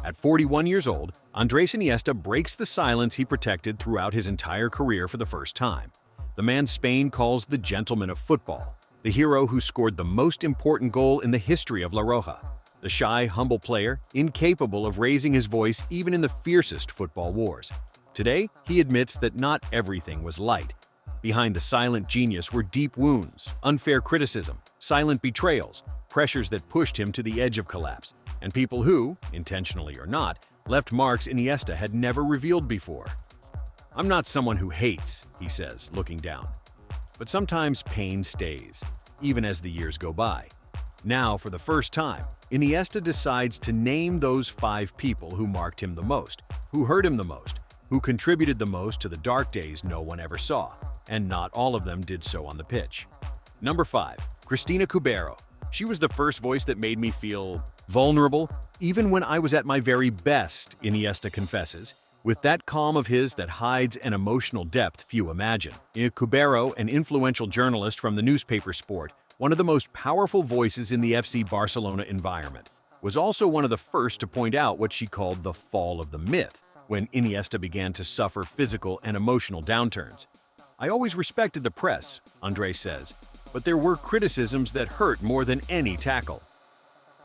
At 41 years old, Andrés Iniesta breaks the silence he protected throughout his entire career for the first time. The man Spain calls the gentleman of football, the hero who scored the most important goal in the history of La Roja, the shy, humble player, incapable of raising his voice even in the fiercest football wars. Today, he admits that not everything was light. Behind the silent genius were deep wounds, unfair criticism, silent betrayals, pressures that pushed him to the edge of collapse, and people who, intentionally or not, left marks Iniesta had never revealed before. "I'm not someone who hates," he says, looking down. But sometimes pain stays, even as the years go by. Now, for the first time, Iniesta decides to name those 5 people who marked him the most, who hurt him the most, who contributed the most to the dark days no one ever saw, and not all of them did so on the pitch. Number 5. Cristina Cubero. She was the first voice that made me feel vulnerable, even when I was at my very best, Iniesta confesses, with that calm of his that hides an emotional depth few imagine. Cubero, an influential journalist from the newspaper Sport, one of the most powerful voices in the FC Barcelona environment, was also one of the first to point out what she called the fall of the myth, when Iniesta began to suffer physical and emotional downturns. "I always respected the press," Andrés says, "but there were criticisms that hurt more than any tackle."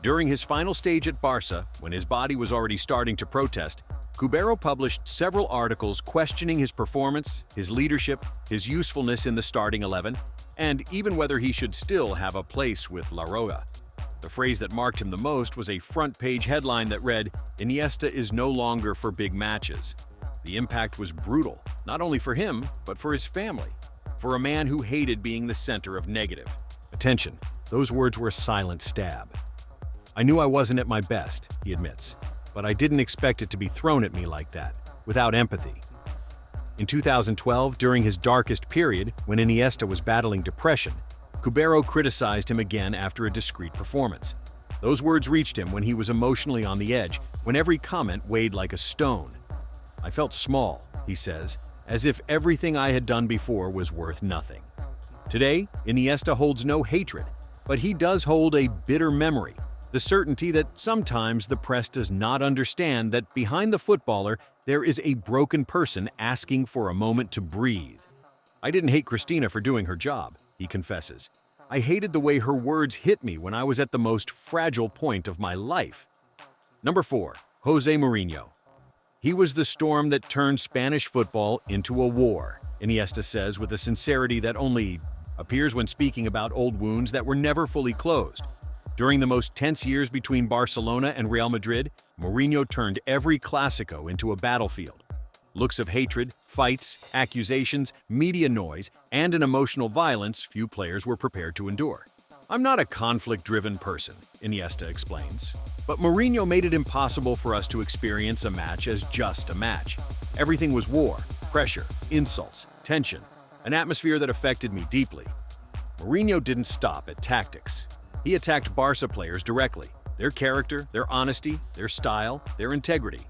During his final stage at Barca, when his body was already starting to protest, Cubero published several articles questioning his performance, his leadership, his usefulness in the starting 11, and even whether he should still have a place with La Roja. The phrase that marked him the most was a front-page headline that read, "Iniesta is no longer for big matches." The impact was brutal, not only for him, but for his family, for a man who hated being the center of negative attention. Those words were a silent stab. "I knew I wasn't at my best," he admits, "but I didn't expect it to be thrown at me like that, without empathy." In 2012, during his darkest period, when Iniesta was battling depression, Cubero criticized him again after a discreet performance. Those words reached him when he was emotionally on the edge, when every comment weighed like a stone. "I felt small," he says, "as if everything I had done before was worth nothing." Today, Iniesta holds no hatred, but he does hold a bitter memory, the certainty that sometimes the press does not understand that behind the footballer there is a broken person asking for a moment to breathe. "I didn't hate Cristina for doing her job," he confesses. "I hated the way her words hit me when I was at the most fragile point of my life." Number 4. Jose Mourinho. "He was the storm that turned Spanish football into a war," Iniesta says with a sincerity that only appears when speaking about old wounds that were never fully closed. During the most tense years between Barcelona and Real Madrid, Mourinho turned every Clásico into a battlefield. Looks of hatred, fights, accusations, media noise, and an emotional violence few players were prepared to endure. "I'm not a conflict-driven person," Iniesta explains, "but Mourinho made it impossible for us to experience a match as just a match. Everything was war, pressure, insults, tension, an atmosphere that affected me deeply." Mourinho didn't stop at tactics. He attacked Barca players directly, their character, their honesty, their style, their integrity.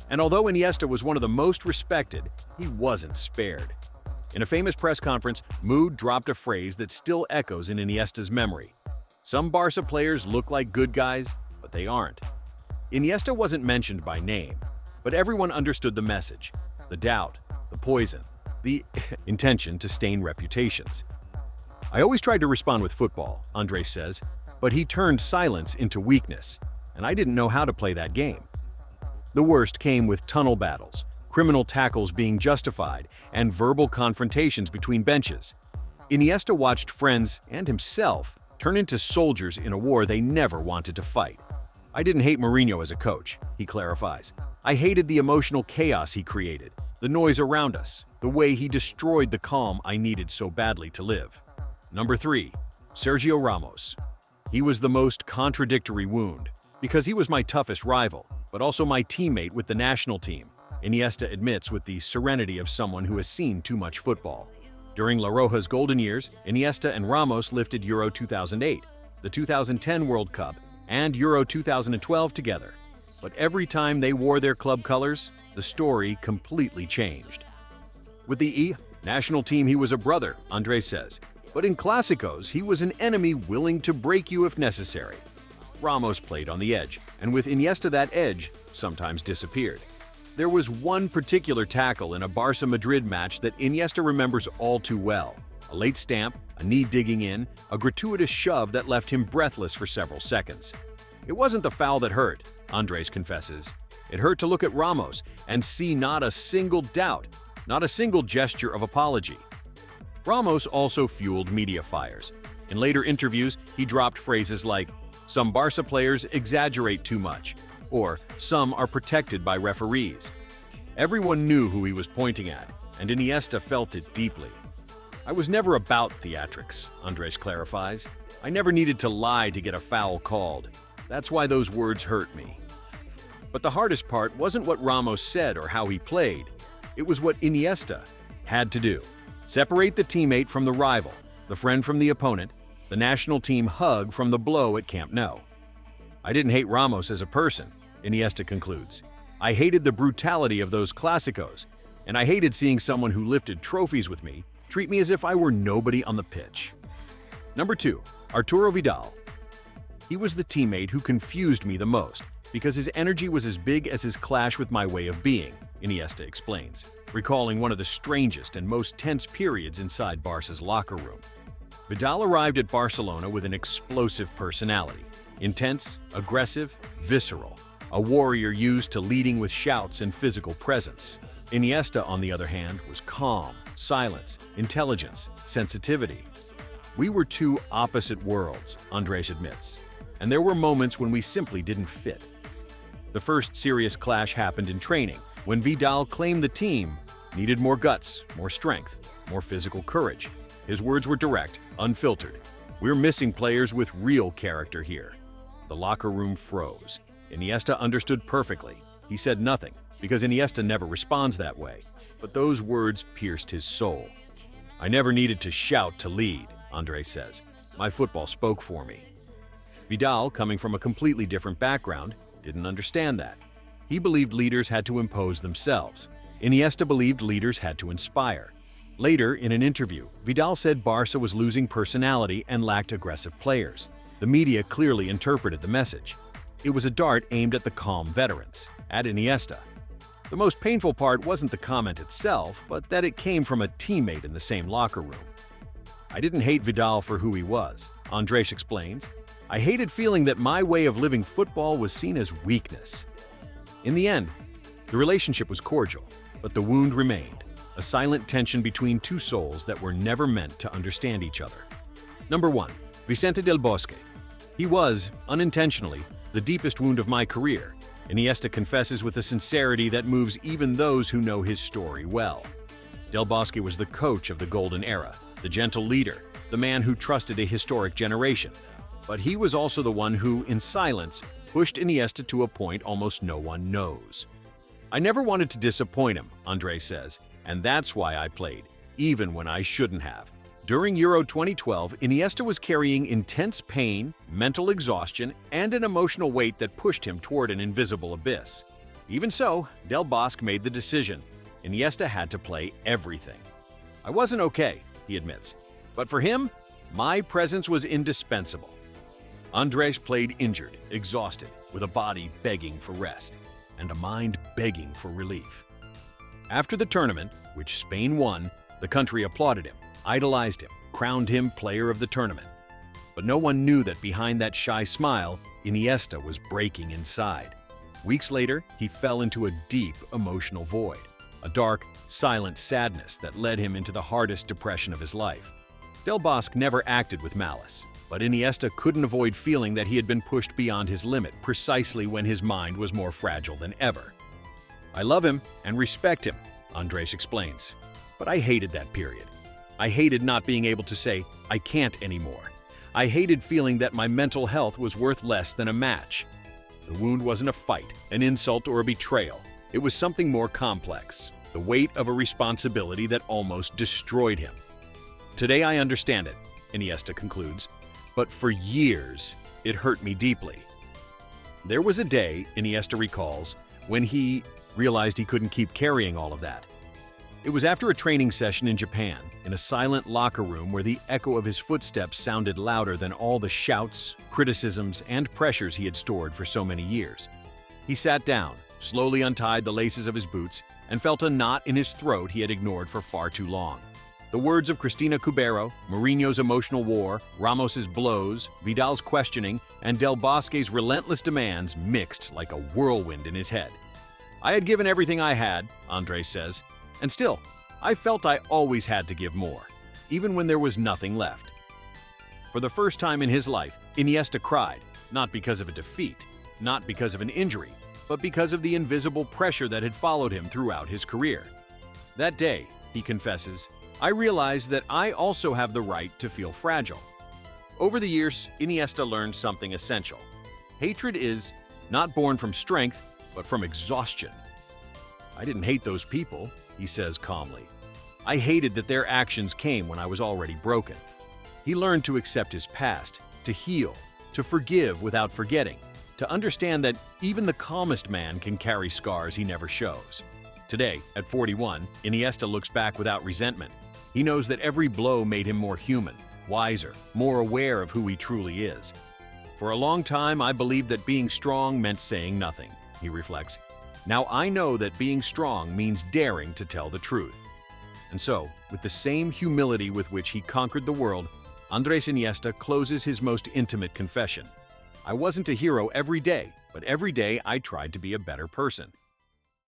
And although Iniesta was one of the most respected, he wasn't spared. In a famous press conference, Mood dropped a phrase that still echoes in Iniesta's memory. "Some Barca players look like good guys, but they aren't." Iniesta wasn't mentioned by name, but everyone understood the message, the doubt, the poison, the intention to stain reputations. "I always tried to respond with football," Andrés says, "but he turned silence into weakness, and I didn't know how to play that game." The worst came with tunnel battles, criminal tackles being justified, and verbal confrontations between benches. Iniesta watched friends and himself turn into soldiers in a war they never wanted to fight. "I didn't hate Mourinho as a coach," he clarifies. "I hated the emotional chaos he created, the noise around us, the way he destroyed the calm I needed so badly to live." Number 3. Sergio Ramos. "He was the most contradictory wound, because he was my toughest rival, but also my teammate with the national team," Iniesta admits with the serenity of someone who has seen too much football. During La Roja's golden years, Iniesta and Ramos lifted Euro 2008, the 2010 World Cup, and Euro 2012 together. But every time they wore their club colors, the story completely changed. With the national team, he was a brother, Andrés says, but in Clásicos, he was an enemy willing to break you if necessary. Ramos played on the edge, and with Iniesta that edge sometimes disappeared. There was one particular tackle in a Barca Madrid match that Iniesta remembers all too well. A late stamp, a knee digging in, a gratuitous shove that left him breathless for several seconds. It wasn't the foul that hurt, Andrés confesses. It hurt to look at Ramos and see not a single doubt, not a single gesture of apology. Ramos also fueled media fires. In later interviews, he dropped phrases like, "Some Barca players exaggerate too much," or "Some are protected by referees." Everyone knew who he was pointing at, and Iniesta felt it deeply. "I was never about theatrics," Andrés clarifies. "I never needed to lie to get a foul called. That's why those words hurt me." But the hardest part wasn't what Ramos said or how he played. It was what Iniesta had to do. Separate the teammate from the rival, the friend from the opponent, the national team hug from the blow at Camp Nou. "I didn't hate Ramos as a person," Iniesta concludes. "I hated the brutality of those Clásicos, and I hated seeing someone who lifted trophies with me treat me as if I were nobody on the pitch." Number 2, Arturo Vidal. "He was the teammate who confused me the most because his energy was as big as his clash with my way of being," Iniesta explains, recalling one of the strangest and most tense periods inside Barca's locker room. Vidal arrived at Barcelona with an explosive personality, intense, aggressive, visceral, a warrior used to leading with shouts and physical presence. Iniesta, on the other hand, was calm, silence, intelligence, sensitivity. "We were two opposite worlds," Andrés admits, "and there were moments when we simply didn't fit." The first serious clash happened in training, when Vidal claimed the team needed more guts, more strength, more physical courage. His words were direct, unfiltered. "We're missing players with real character here." The locker room froze. Iniesta understood perfectly. He said nothing, because Iniesta never responds that way. But those words pierced his soul. "I never needed to shout to lead," Andrés says. "My football spoke for me." Vidal, coming from a completely different background, didn't understand that. He believed leaders had to impose themselves. Iniesta believed leaders had to inspire. Later, in an interview, Vidal said Barca was losing personality and lacked aggressive players. The media clearly interpreted the message. It was a dart aimed at the calm veterans, at Iniesta. The most painful part wasn't the comment itself, but that it came from a teammate in the same locker room. "I didn't hate Vidal for who he was," Andrés explains. "I hated feeling that my way of living football was seen as weakness." In the end, the relationship was cordial, but the wound remained, a silent tension between two souls that were never meant to understand each other. Number 1, Vicente del Bosque. "He was, unintentionally, the deepest wound of my career," Iniesta confesses with a sincerity that moves even those who know his story well. Del Bosque was the coach of the golden era, the gentle leader, the man who trusted a historic generation. But he was also the one who, in silence, pushed Iniesta to a point almost no one knows. "I never wanted to disappoint him," Andrés says, "and that's why I played, even when I shouldn't have." During Euro 2012, Iniesta was carrying intense pain, mental exhaustion, and an emotional weight that pushed him toward an invisible abyss. Even so, Del Bosque made the decision. Iniesta had to play everything. "I wasn't okay," he admits, "but for him, my presence was indispensable." Andrés played injured, exhausted, with a body begging for rest, and a mind begging for relief. After the tournament, which Spain won, the country applauded him, idolized him, crowned him player of the tournament. But no one knew that behind that shy smile, Iniesta was breaking inside. Weeks later, he fell into a deep emotional void, a dark, silent sadness that led him into the hardest depression of his life. Del Bosque never acted with malice, but Iniesta couldn't avoid feeling that he had been pushed beyond his limit precisely when his mind was more fragile than ever. "I love him and respect him," Andrés explains, "but I hated that period. I hated not being able to say, 'I can't anymore.' I hated feeling that my mental health was worth less than a match." The wound wasn't a fight, an insult, or a betrayal. It was something more complex, the weight of a responsibility that almost destroyed him. "Today I understand it," Iniesta concludes, "but for years it hurt me deeply." There was a day, Iniesta recalls, when he realized he couldn't keep carrying all of that. It was after a training session in Japan, in a silent locker room where the echo of his footsteps sounded louder than all the shouts, criticisms, and pressures he had stored for so many years. He sat down, slowly untied the laces of his boots, and felt a knot in his throat he had ignored for far too long. The words of Cristina Cubero, Mourinho's emotional war, Ramos's blows, Vidal's questioning, and Del Bosque's relentless demands mixed like a whirlwind in his head. "I had given everything I had," Andrés says, "and still, I felt I always had to give more, even when there was nothing left." For the first time in his life, Iniesta cried, not because of a defeat, not because of an injury, but because of the invisible pressure that had followed him throughout his career. "That day," he confesses, "I realized that I also have the right to feel fragile." Over the years, Iniesta learned something essential. Hatred is not born from strength, but from exhaustion. "I didn't hate those people," he says calmly. "I hated that their actions came when I was already broken." He learned to accept his past, to heal, to forgive without forgetting, to understand that even the calmest man can carry scars he never shows. Today, at 41, Iniesta looks back without resentment. He knows that every blow made him more human, wiser, more aware of who he truly is. "For a long time, I believed that being strong meant saying nothing," he reflects. "Now I know that being strong means daring to tell the truth." And so, with the same humility with which he conquered the world, Andrés Iniesta closes his most intimate confession. "I wasn't a hero every day, but every day I tried to be a better person."